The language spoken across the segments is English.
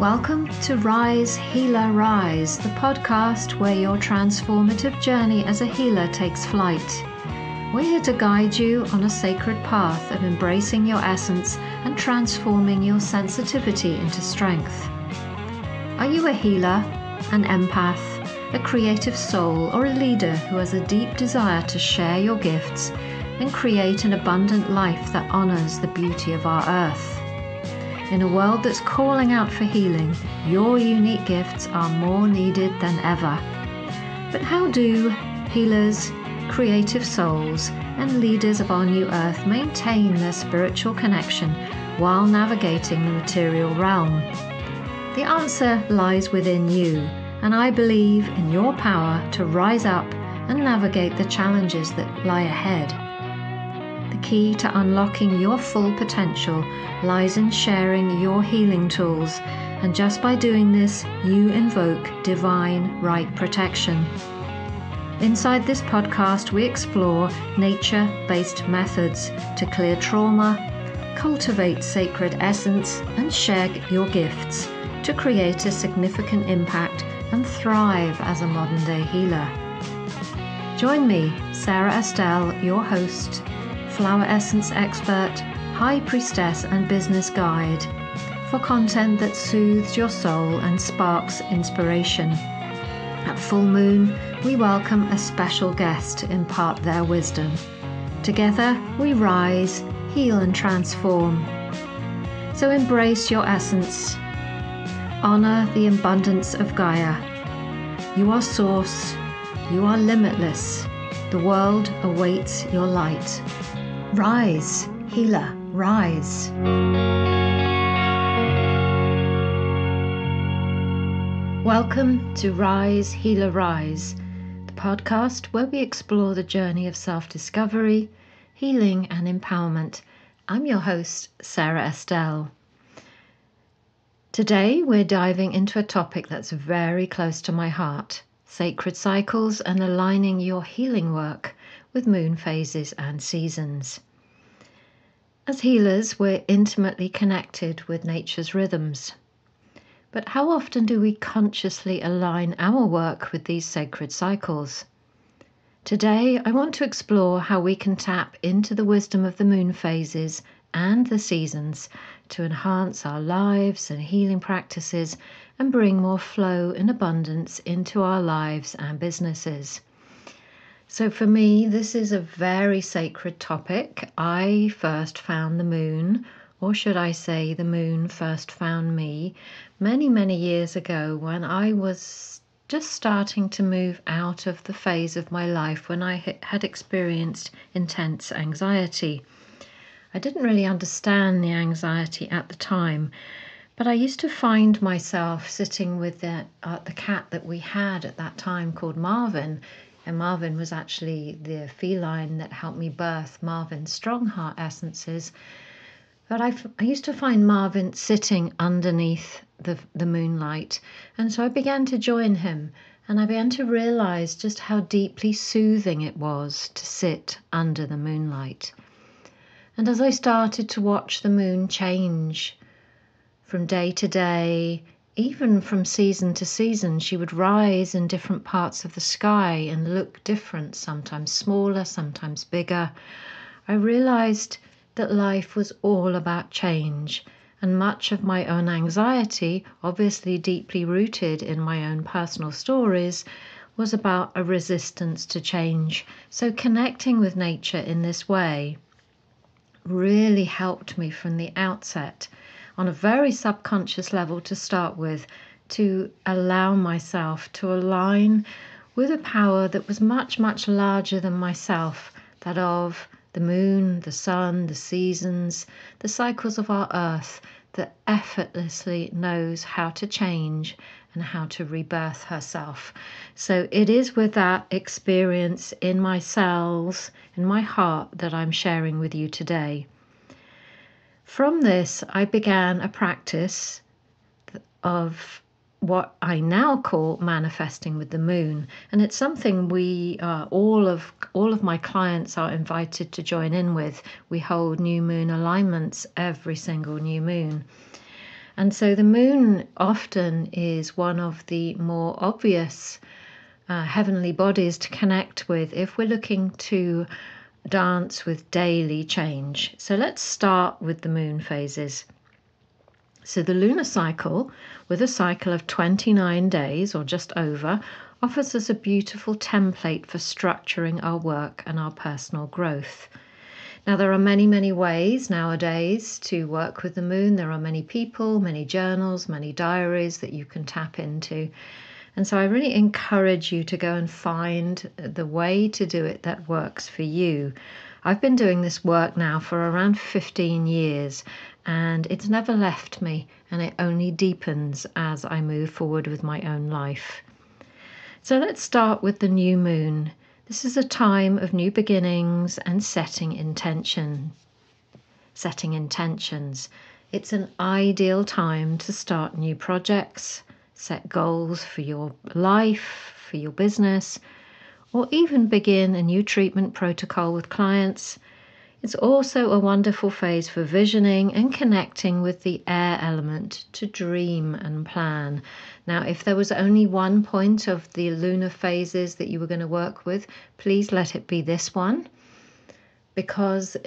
Welcome to Rise, Healer, Rise, the podcast where your transformative journey as a healer takes flight. We're here to guide you on a sacred path of embracing your essence and transforming your sensitivity into strength. Are you a healer, an empath, a creative soul, or a leader who has a deep desire to share your gifts and create an abundant life that honors the beauty of our earth? In a world that's calling out for healing, your unique gifts are more needed than ever. But how do healers, creative souls, and leaders of our new earth maintain their spiritual connection while navigating the material realm? The answer lies within you, and I believe in your power to rise up and navigate the challenges that lie ahead. The key to unlocking your full potential lies in sharing your healing tools, and just by doing this, you invoke divine right protection. Inside this podcast, we explore nature-based methods to clear trauma, cultivate sacred essence, and share your gifts to create a significant impact and thrive as a modern-day healer. Join me, Sara Estelle, your host, flower essence expert, high priestess and business guide, for content that soothes your soul and sparks inspiration. At full moon, we welcome a special guest to impart their wisdom. Together, we rise, heal and transform. So embrace your essence. Honor the abundance of Gaia. You are source. You are limitless. The world awaits your light. Rise, healer, rise. Welcome to Rise, Healer, Rise, the podcast where we explore the journey of self-discovery, healing and empowerment. I'm your host, Sara Estelle. Today we're diving into a topic that's very close to my heart, sacred cycles and aligning your healing work with moon phases and seasons. As healers, we're intimately connected with nature's rhythms. But how often do we consciously align our work with these sacred cycles? Today, I want to explore how we can tap into the wisdom of the moon phases and the seasons to enhance our lives and healing practices and bring more flow and abundance into our lives and businesses. So for me, this is a very sacred topic. I first found the moon, or should I say the moon first found me, many years ago when I was just starting to move out of the phase of my life when I had experienced intense anxiety. I didn't really understand the anxiety at the time, but I used to find myself sitting with the cat that we had at that time called Marvin. And Marvin was actually the feline that helped me birth Marvin's strong heart essences. But I used to find Marvin sitting underneath the moonlight. And so I began to join him. And I began to realize just how deeply soothing it was to sit under the moonlight. And as I started to watch the moon change from day to day, even from season to season, she would rise in different parts of the sky and look different, sometimes smaller, sometimes bigger. I realized that life was all about change, and much of my own anxiety, obviously deeply rooted in my own personal stories, was about a resistance to change. So connecting with nature in this way really helped me from the outset, on a very subconscious level to start with, to allow myself to align with a power that was much larger than myself, that of the moon, the sun, the seasons, the cycles of our earth, that effortlessly knows how to change and how to rebirth herself. So it is with that experience in my cells, in my heart, that I'm sharing with you today. From this, I began a practice of what I now call manifesting with the moon, and it's something we all of my clients are invited to join in with. We hold new moon alignments every single new moon, And so the moon often is one of the more obvious heavenly bodies to connect with if we're looking to dance with daily change. So let's start with the moon phases. So the lunar cycle, with a cycle of 29 days or just over, offers us a beautiful template for structuring our work and our personal growth. Now, there are many, many ways nowadays to work with the moon. There are many people, many journals, many diaries that you can tap into. And so I really encourage you to go and find the way to do it that works for you. I've been doing this work now for around 15 years, and it's never left me, and it only deepens as I move forward with my own life. So let's start with the new moon. This is a time of new beginnings and setting intentions. It's an ideal time to start new projects, set goals for your life, for your business, or even begin a new treatment protocol with clients. It's also a wonderful phase for visioning and connecting with the air element to dream and plan. Now, if there was only one point of the lunar phases that you were going to work with, please let it be this one, because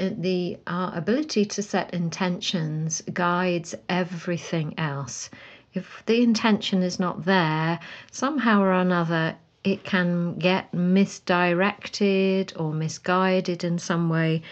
our ability to set intentions guides everything else. If the intention is not there, somehow or another, it can get misdirected or misguided in some way.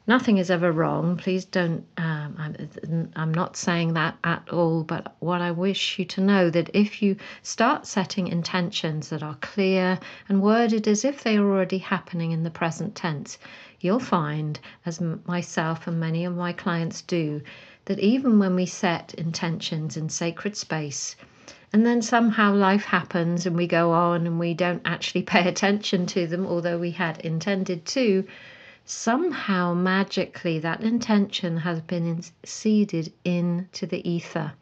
Nothing is ever wrong. Please don't, I'm not saying that at all, but what I wish you to know that if you start setting intentions that are clear and worded as if they are already happening in the present tense, you'll find, as myself and many of my clients do, that even when we set intentions in sacred space, and then somehow life happens and we go on and we don't actually pay attention to them, although we had intended to, somehow magically that intention has been seeded into the ether.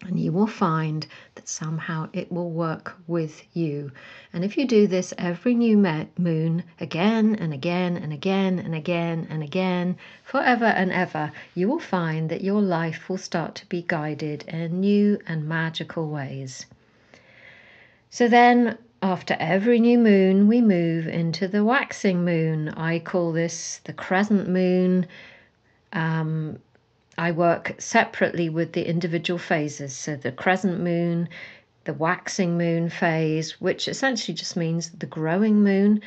And you will find that somehow it will work with you. And if you do this every new moon, again and again and again and again and again, forever and ever, you will find that your life will start to be guided in new and magical ways. So then, after every new moon, we move into the waxing moon. I call this the crescent moon. I work separately with the individual phases. So the crescent moon, the waxing moon phase, which essentially just means the growing moon.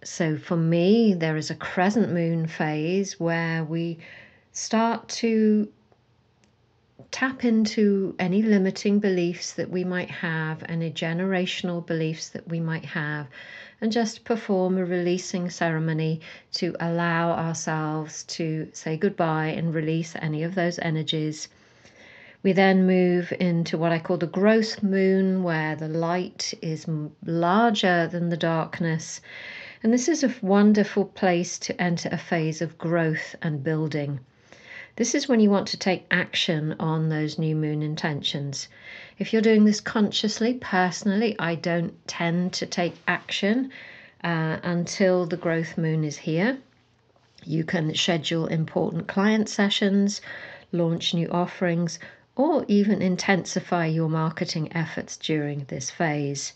So for me, there is a crescent moon phase where we start to tap into any limiting beliefs that we might have, any generational beliefs that we might have, and just perform a releasing ceremony to allow ourselves to say goodbye and release any of those energies. We then move into what I call the growth moon, where the light is larger than the darkness. And this is a wonderful place to enter a phase of growth and building. This is when you want to take action on those new moon intentions. If you're doing this consciously, personally, I don't tend to take action until the growth moon is here. You can schedule important client sessions, launch new offerings, or even intensify your marketing efforts during this phase.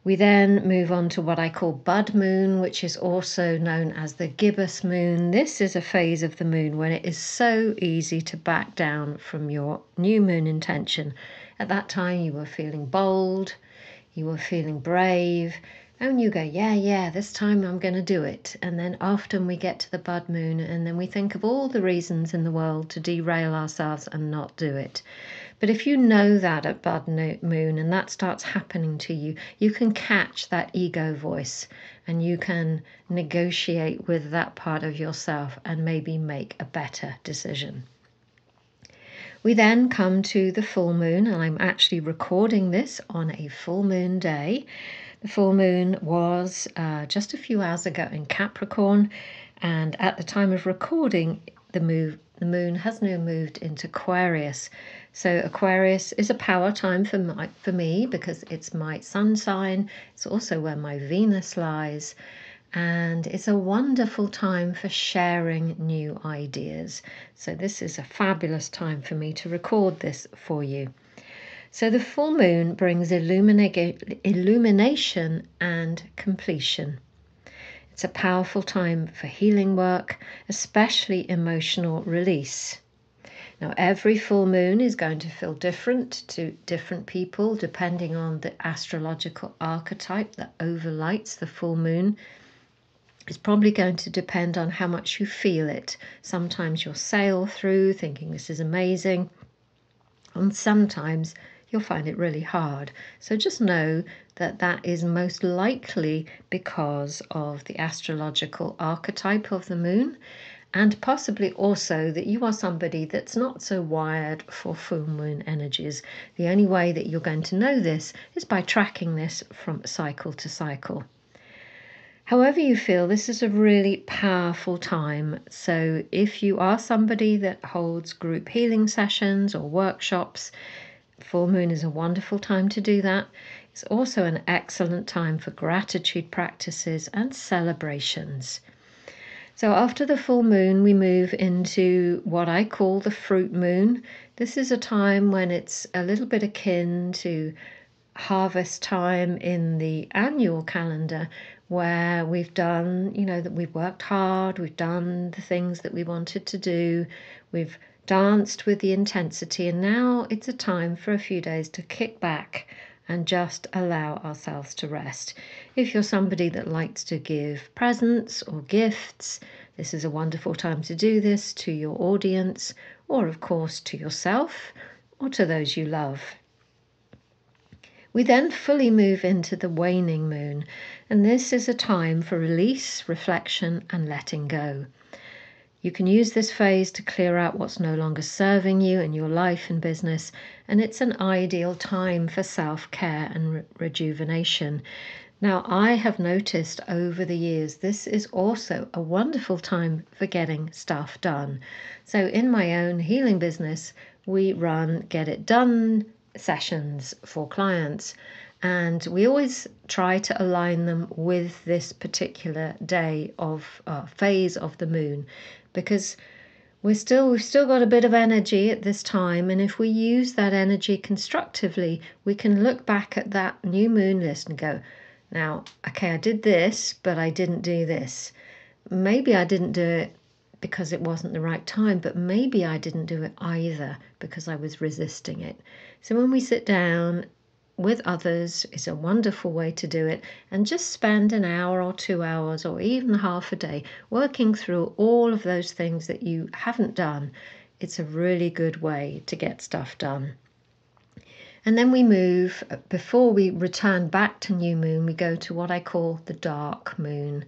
We then move on to what I call bud moon, which is also known as the gibbous moon. This is a phase of the moon when it is so easy to back down from your new moon intention. At that time, you were feeling bold, you were feeling brave, and you go, yeah, this time I'm going to do it. And then often we get to the bud moon and then we think of all the reasons in the world to derail ourselves and not do it. But if you know that at bud moon and that starts happening to you, you can catch that ego voice and you can negotiate with that part of yourself and maybe make a better decision. We then come to the full moon, and I'm actually recording this on a full moon day. The full moon was just a few hours ago in Capricorn, and at the time of recording, the moon has now moved into Aquarius. So Aquarius is a power time for me because it's my sun sign. It's also where my Venus lies. and it's a wonderful time for sharing new ideas. So this is a fabulous time for me to record this for you. So the full moon brings illumination and completion. It's a powerful time for healing work, especially emotional release. Now, every full moon is going to feel different to different people depending on the astrological archetype that overlights the full moon. It's probably going to depend on how much you feel it. Sometimes you'll sail through thinking this is amazing, and sometimes you'll find it really hard. So just know that that is most likely because of the astrological archetype of the moon, and possibly also that you are somebody that's not so wired for full moon energies. The only way that you're going to know this is by tracking this from cycle to cycle. However you feel, this is a really powerful time. So if you are somebody that holds group healing sessions or workshops, full moon is a wonderful time to do that. It's also an excellent time for gratitude practices and celebrations. So after the full moon, we move into what I call the fruit moon. This is a time when it's a little bit akin to harvest time in the annual calendar, where we've done, that we've worked hard, we've done the things that we wanted to do, we've danced with the intensity, and now it's a time for a few days to kick back and just allow ourselves to rest. If you're somebody that likes to give presents or gifts, this is a wonderful time to do this to your audience, or of course to yourself or to those you love. We then fully move into the waning moon, and this is a time for release, reflection, and letting go. You can use this phase to clear out what's no longer serving you in your life and business, and it's an ideal time for self-care and rejuvenation. Now, I have noticed over the years this is also a wonderful time for getting stuff done. So in my own healing business, we run Get It Done sessions for clients, and we always try to align them with this particular day of phase of the moon, because we've still got a bit of energy at this time, and if we use that energy constructively, we can look back at that new moon list and go, now, okay, I did this, but I didn't do this. Maybe I didn't do it because it wasn't the right time, but maybe I didn't do it either because I was resisting it. So when we sit down with others, it's a wonderful way to do it, and just spend an hour or 2 hours or even half a day working through all of those things that you haven't done. It's a really good way to get stuff done. And then we move, before we return back to new moon, we go to what I call the dark moon.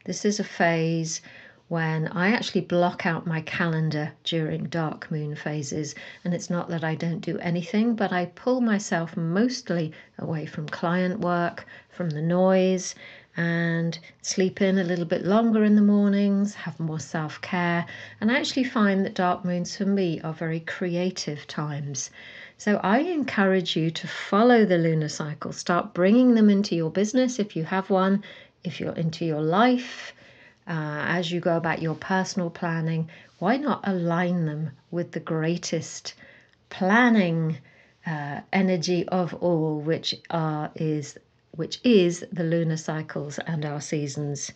This is a phase when I actually block out my calendar during dark moon phases. And it's not that I don't do anything, but I pull myself mostly away from client work, from the noise, and sleep in a little bit longer in the mornings, have more self-care. And I actually find that dark moons for me are very creative times. So I encourage you to follow the lunar cycle, start bringing them into your business if you have one, if you're into your life, as you go about your personal planning. Why not align them with the greatest planning energy of all, which is the lunar cycles and our seasons.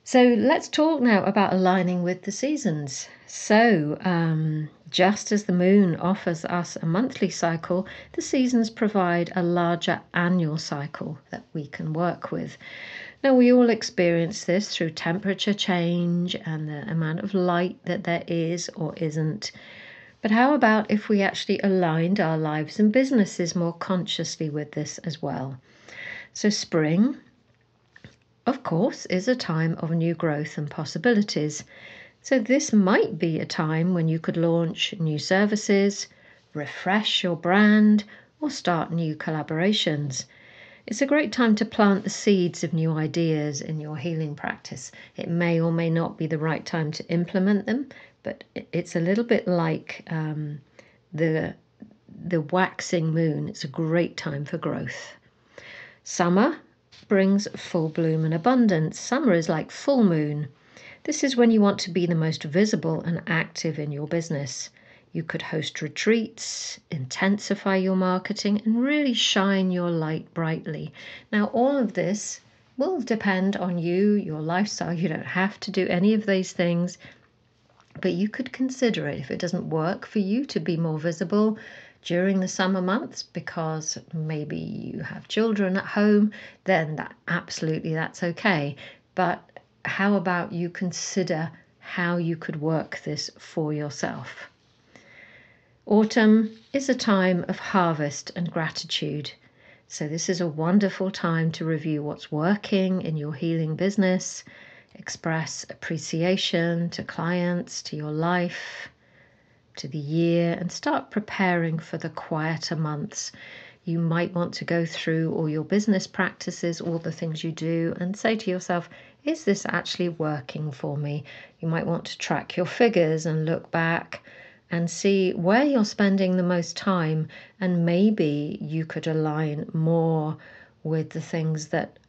So let's talk now about aligning with the seasons. So just as the moon offers us a monthly cycle, the seasons provide a larger annual cycle that we can work with. Now, we all experience this through temperature change and the amount of light that there is or isn't. But how about if we actually aligned our lives and businesses more consciously with this as well? So spring, of course, is a time of new growth and possibilities. So this might be a time when you could launch new services, refresh your brand, or start new collaborations. It's a great time to plant the seeds of new ideas in your healing practice. It may or may not be the right time to implement them, but it's a little bit like the waxing moon. It's a great time for growth. Summer brings full bloom and abundance. Summer is like full moon. This is when you want to be the most visible and active in your business. You could host retreats, intensify your marketing, and really shine your light brightly. Now, all of this will depend on you, your lifestyle. You don't have to do any of these things, but you could consider it if it doesn't work for you to be more visible during the summer months because maybe you have children at home, then that's okay. But how about you consider how you could work this for yourself? Autumn is a time of harvest and gratitude. So this is a wonderful time to review what's working in your healing business, express appreciation to clients, to your life, to the year, and start preparing for the quieter months. You might want to go through all your business practices, all the things you do, and say to yourself, is this actually working for me? You might want to track your figures and look back and see where you're spending the most time, and maybe you could align more with the things that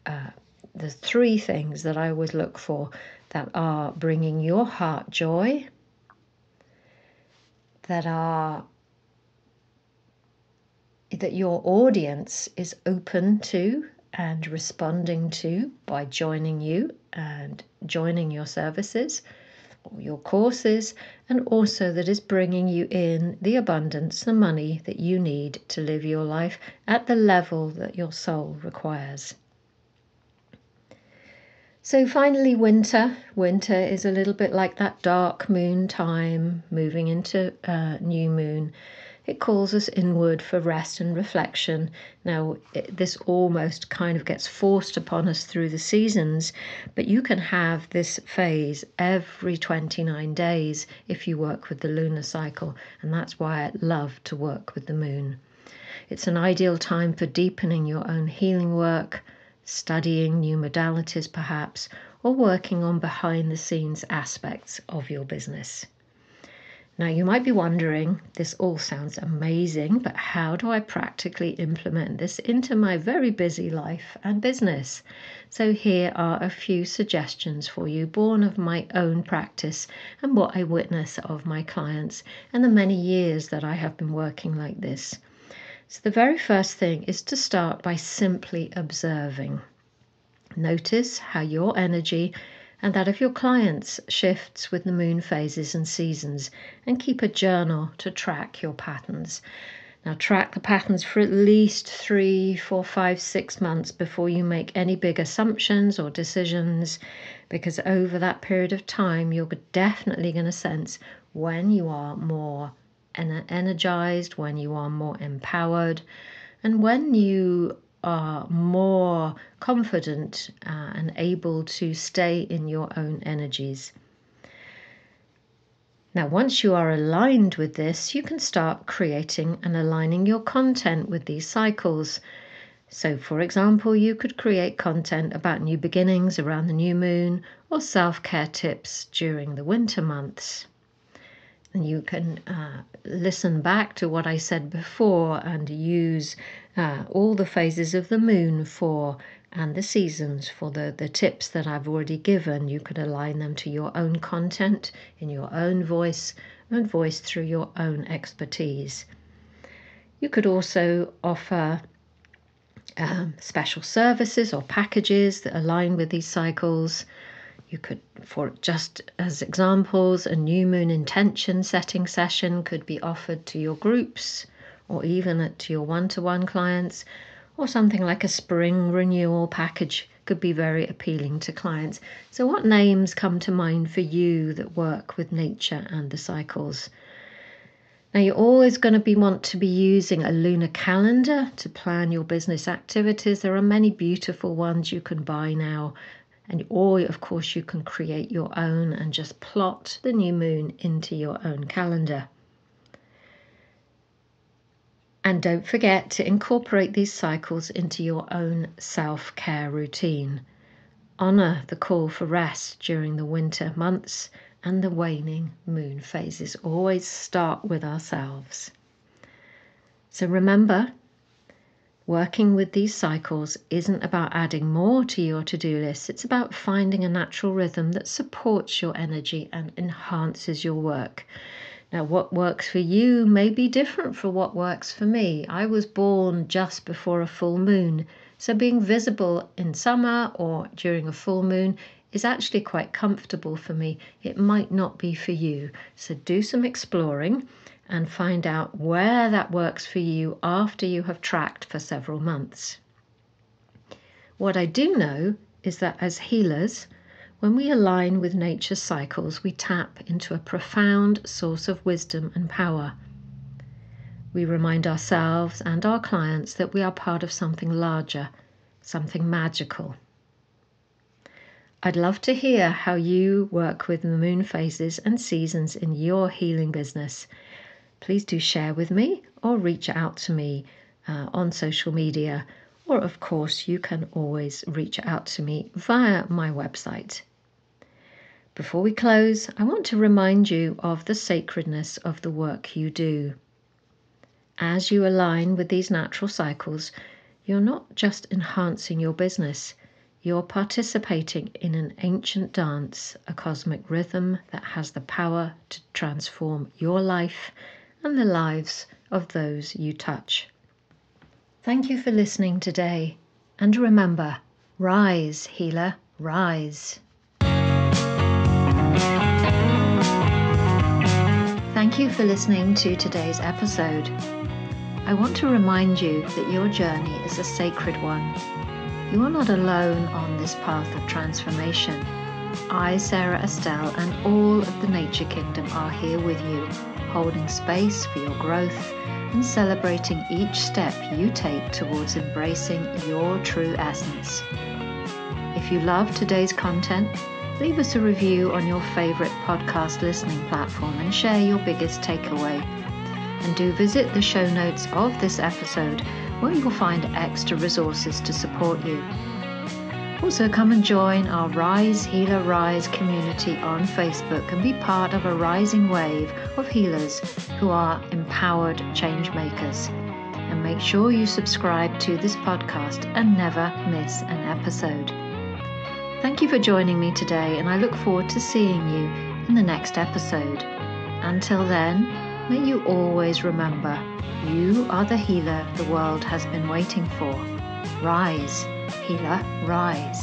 the 3 things that I always look for that are bringing your heart joy, that your audience is open to and responding to by joining you and joining your services or your courses, and also that is bringing you in the abundance, the money that you need to live your life at the level that your soul requires. So finally, winter. Winter is a little bit like that dark moon time, moving into new moon. It calls us inward for rest and reflection. Now, this almost kind of gets forced upon us through the seasons, but you can have this phase every 29 days if you work with the lunar cycle, and that's why I love to work with the moon. It's an ideal time for deepening your own healing work, studying new modalities perhaps, or working on behind-the-scenes aspects of your business. Now, you might be wondering, this all sounds amazing, but how do I practically implement this into my very busy life and business? So here are a few suggestions for you, born of my own practice and what I witness of my clients and the many years that I have been working like this. So the very first thing is to start by simply observing. Notice how your energy and that of your clients shifts with the moon phases and seasons, and keep a journal to track your patterns. Now track the patterns for at least 3, 4, 5, 6 months before you make any big assumptions or decisions, because over that period of time you're definitely going to sense when you are more energized, when you are more empowered, and when you are more confident and able to stay in your own energies. Now, once you are aligned with this, you can start creating and aligning your content with these cycles. So, for example, you could create content about new beginnings around the new moon or self-care tips during the winter months. And you can listen back to what I said before and use all the phases of the moon and the seasons for the tips that I've already given. You could align them to your own content in your own voice and voice through your own expertise. You could also offer special services or packages that align with these cycles. You could, for just as examples, a new moon intention setting session could be offered to your groups or even to your one-to-one clients, or something like a spring renewal package could be very appealing to clients. So what names come to mind for you that work with nature and the cycles? Now, you're always going to want to be using a lunar calendar to plan your business activities. There are many beautiful ones you can buy now. Or, of course, you can create your own and just plot the new moon into your own calendar. And don't forget to incorporate these cycles into your own self-care routine. Honor the call for rest during the winter months and the waning moon phases. Always start with ourselves. So remember, Working with these cycles isn't about adding more to your to-do list. It's about finding a natural rhythm that supports your energy and enhances your work. Now, what works for you may be different from what works for me. I was born just before a full moon, so being visible in summer or during a full moon is actually quite comfortable for me. It might not be for you. So do some exploring and find out where that works for you after you have tracked for several months. What I do know is that as healers, when we align with nature's cycles, we tap into a profound source of wisdom and power. We remind ourselves and our clients that we are part of something larger, something magical. I'd love to hear how you work with the moon phases and seasons in your healing business. Please do share with me or reach out to me on social media, or of course you can always reach out to me via my website. Before we close, I want to remind you of the sacredness of the work you do. As you align with these natural cycles, you're not just enhancing your business, you're participating in an ancient dance, a cosmic rhythm that has the power to transform your life and the lives of those you touch. Thank you for listening today, and remember, rise, healer, rise. Thank you for listening to today's episode. I want to remind you that your journey is a sacred one. You are not alone on this path of transformation. I, Sara Estelle, and all of the Nature Kingdom are here with you, holding space for your growth and celebrating each step you take towards embracing your true essence. If you love today's content, leave us a review on your favorite podcast listening platform and share your biggest takeaway. And do visit the show notes of this episode where you'll find extra resources to support you. Also, come and join our Rise Healer Rise community on Facebook and be part of a rising wave of healers who are empowered change makers. And make sure you subscribe to this podcast and never miss an episode. Thank you for joining me today, and I look forward to seeing you in the next episode. Until then, may you always remember, you are the healer the world has been waiting for. Rise, healer, rise.